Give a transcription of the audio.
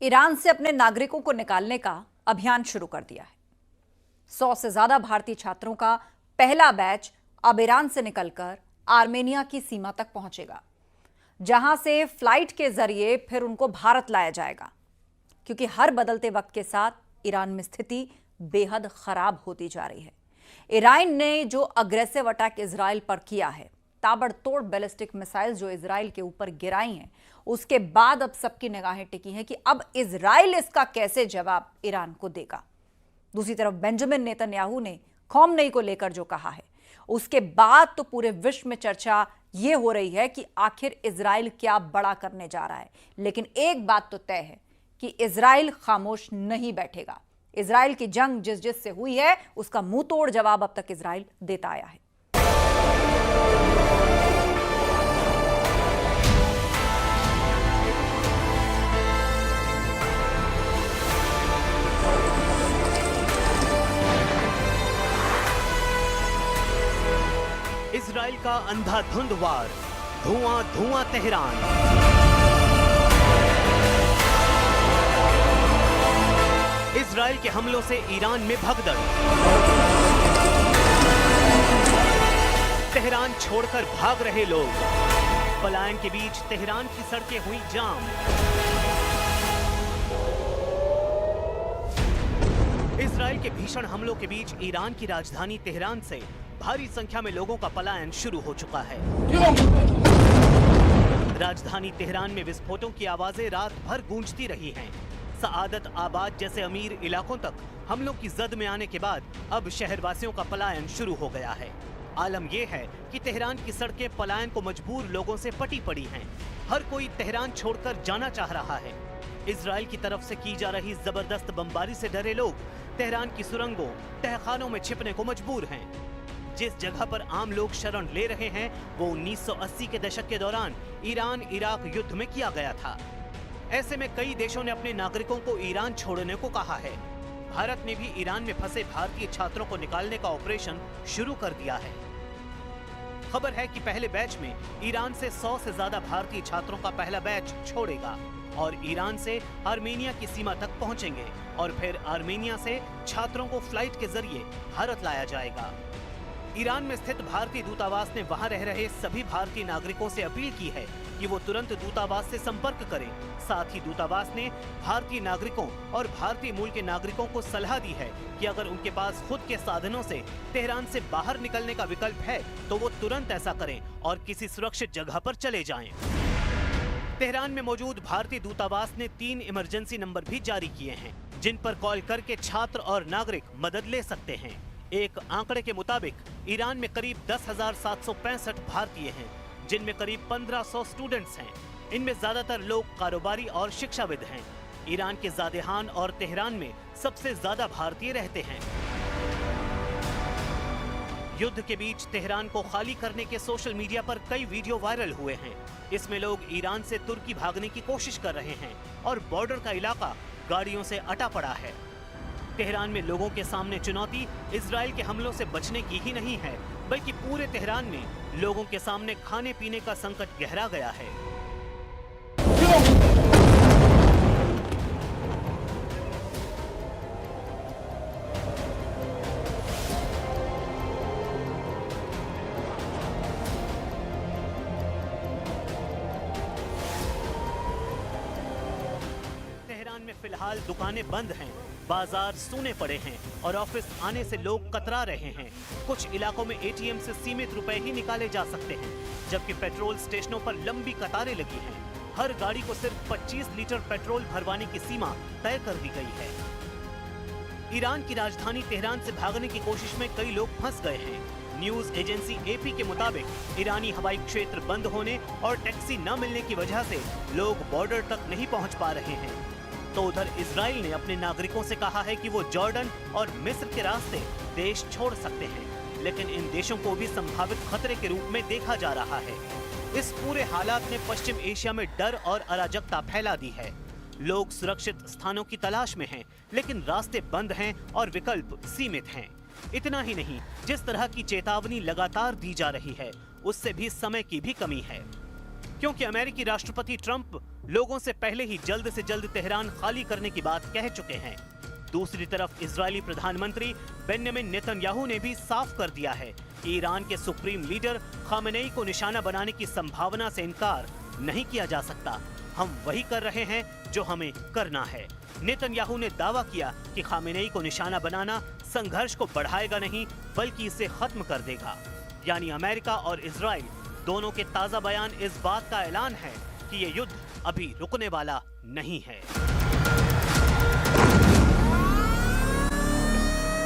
Iran से अपने नागरिकों को निकालने का अभियान शुरू कर दिया है। 100 से ज्यादा भारतीय छात्रों का पहला बैच अब ईरान से निकलकर आर्मेनिया की सीमा तक पहुंचेगा, जहां से फ्लाइट के जरिए फिर उनको भारत लाया जाएगा। क्योंकि हर बदलते वक्त के साथ ईरान में स्थिति बेहद खराब होती जा रही है। ईरान ने जो अग्रेसिव अटैक इजराइल पर किया है, ताबड़तोड़ बैलिस्टिक मिसाइल जो इजराइल के ऊपर गिराई हैं, उसके बाद अब सबकी निगाहें टिकी हैं कि अब इजराइल इसका कैसे जवाब ईरान को देगा। दूसरी तरफ बेंजामिन नेतन्याहू ने खौमनई को लेकर जो कहा है, उसके बाद तो पूरे विश्व में चर्चा यह हो रही है कि आखिर इजराइल क्या बड़ा करने जा रहा है। लेकिन एक बात तो तय है कि इजराइल खामोश नहीं बैठेगा। इजराइल की जंग जिस जिस से हुई है, उसका मुंह तोड़ जवाब अब तक इजराइल देता आया है। इजराइल का अंधाधुंध वार, धुआं धुआं तेहरान। इजराइल के हमलों से ईरान में भगदड़। तेहरान छोड़कर भाग रहे लोग। पलायन के बीच तेहरान की सड़कें हुई जाम। इजराइल के भीषण हमलों के बीच ईरान की राजधानी तेहरान से भारी संख्या में लोगों का पलायन शुरू हो चुका है। राजधानी तेहरान में विस्फोटों की आवाजें रात भर गूंजती रही हैं। सआदत आबाद जैसे अमीर इलाकों तक हमलों की जद में आने के बाद अब शहरवासियों का पलायन शुरू हो गया है। आलम यह है कि तेहरान की सड़कें पलायन को मजबूर लोगों से पटी पड़ी हैं। हर कोई तेहरान छोड़कर जाना चाह रहा है। इजराइल की तरफ से की जा रही जबरदस्त बमबारी से डरे लोग तेहरान की सुरंगों, तहखानों में छिपने को मजबूर हैं। जिस जगह पर आम लोग शरण ले रहे हैं, वो 1980 के दशक के दौरान ईरान इराक युद्ध में किया गया था। ऐसे में कई देशों ने अपने नागरिकों को ईरान छोड़ने को कहा है। भारत ने भी ईरान में फंसे भारतीय छात्रों को निकालने का ऑपरेशन शुरू कर दिया है। खबर है कि पहले बैच में ईरान से 100 से ज्यादा भारतीय छात्रों का पहला बैच छोड़ेगा और ईरान से आर्मेनिया की सीमा तक पहुंचेंगे और फिर आर्मेनिया से छात्रों को फ्लाइट के जरिए भारत लाया जाएगा। ईरान में स्थित भारतीय दूतावास ने वहां रह रहे सभी भारतीय नागरिकों से अपील की है कि वो तुरंत दूतावास से संपर्क करें। साथ ही दूतावास ने भारतीय नागरिकों और भारतीय मूल के नागरिकों को सलाह दी है कि अगर उनके पास खुद के साधनों से तेहरान से बाहर निकलने का विकल्प है तो वो तुरंत ऐसा करें और किसी सुरक्षित जगह पर चले जाएं। तेहरान में मौजूद भारतीय दूतावास ने 3 इमरजेंसी नंबर भी जारी किए हैं, जिन पर कॉल करके छात्र और नागरिक मदद ले सकते हैं। एक आंकड़े के मुताबिक ईरान में करीब 10,765 भारतीय हैं, जिनमें करीब 1,500 स्टूडेंट्स हैं। इनमें ज्यादातर लोग कारोबारी और शिक्षाविद हैं। ईरान के ज़ादेहान और तेहरान में सबसे ज्यादा भारतीय रहते हैं। युद्ध के बीच तेहरान को खाली करने के सोशल मीडिया पर कई वीडियो वायरल हुए हैं। इसमें लोग ईरान से तुर्की भागने की कोशिश कर रहे हैं और बॉर्डर का इलाका गाड़ियों से अटा पड़ा है। तेहरान में लोगों के सामने चुनौती इजराइल के हमलों से बचने की ही नहीं है, बल्कि पूरे तेहरान में लोगों के सामने खाने पीने का संकट गहरा गया है। तेहरान में फिलहाल दुकानें बंद हैं, बाजार सूने पड़े हैं और ऑफिस आने से लोग कतरा रहे हैं। कुछ इलाकों में एटीएम से सीमित रुपए ही निकाले जा सकते हैं, जबकि पेट्रोल स्टेशनों पर लंबी कतारें लगी हैं। हर गाड़ी को सिर्फ 25 लीटर पेट्रोल भरवाने की सीमा तय कर दी गई है। ईरान की राजधानी तेहरान से भागने की कोशिश में कई लोग फंस गए हैं। न्यूज एजेंसी एपी के मुताबिक ईरानी हवाई क्षेत्र बंद होने और टैक्सी न मिलने की वजह से लोग बॉर्डर तक नहीं पहुंच पा रहे हैं। तो उधर इजराइल ने अपने नागरिकों से कहा है कि वो जॉर्डन और मिस्र के रास्ते देश छोड़ सकते हैं, लेकिन इन देशों को भी संभावित खतरे के रूप में देखा जा रहा है। इस पूरे हालात ने पश्चिम एशिया में डर और अराजकता फैला दी है। लोग सुरक्षित स्थानों की तलाश में हैं, लेकिन रास्ते बंद हैं और विकल्प सीमित हैं। इतना ही नहीं, जिस तरह की चेतावनी लगातार दी जा रही है, उससे भी समय की भी कमी है। क्योंकि अमेरिकी राष्ट्रपति ट्रंप लोगों से पहले ही जल्द से जल्द तेहरान खाली करने की बात कह चुके हैं। दूसरी तरफ इजरायली प्रधानमंत्री बेन्यामिन नेतन्याहू ने भी साफ कर दिया है कि ईरान के सुप्रीम लीडर खामेनेई को निशाना बनाने की संभावना से इनकार नहीं किया जा सकता। हम वही कर रहे हैं जो हमें करना है। नेतन्याहू ने दावा किया कि खामेनेई को निशाना बनाना संघर्ष को बढ़ाएगा नहीं बल्कि इसे खत्म कर देगा। यानी अमेरिका और इजराइल दोनों के ताजा बयान इस बात का ऐलान है कि ये युद्ध अभी रुकने वाला नहीं है।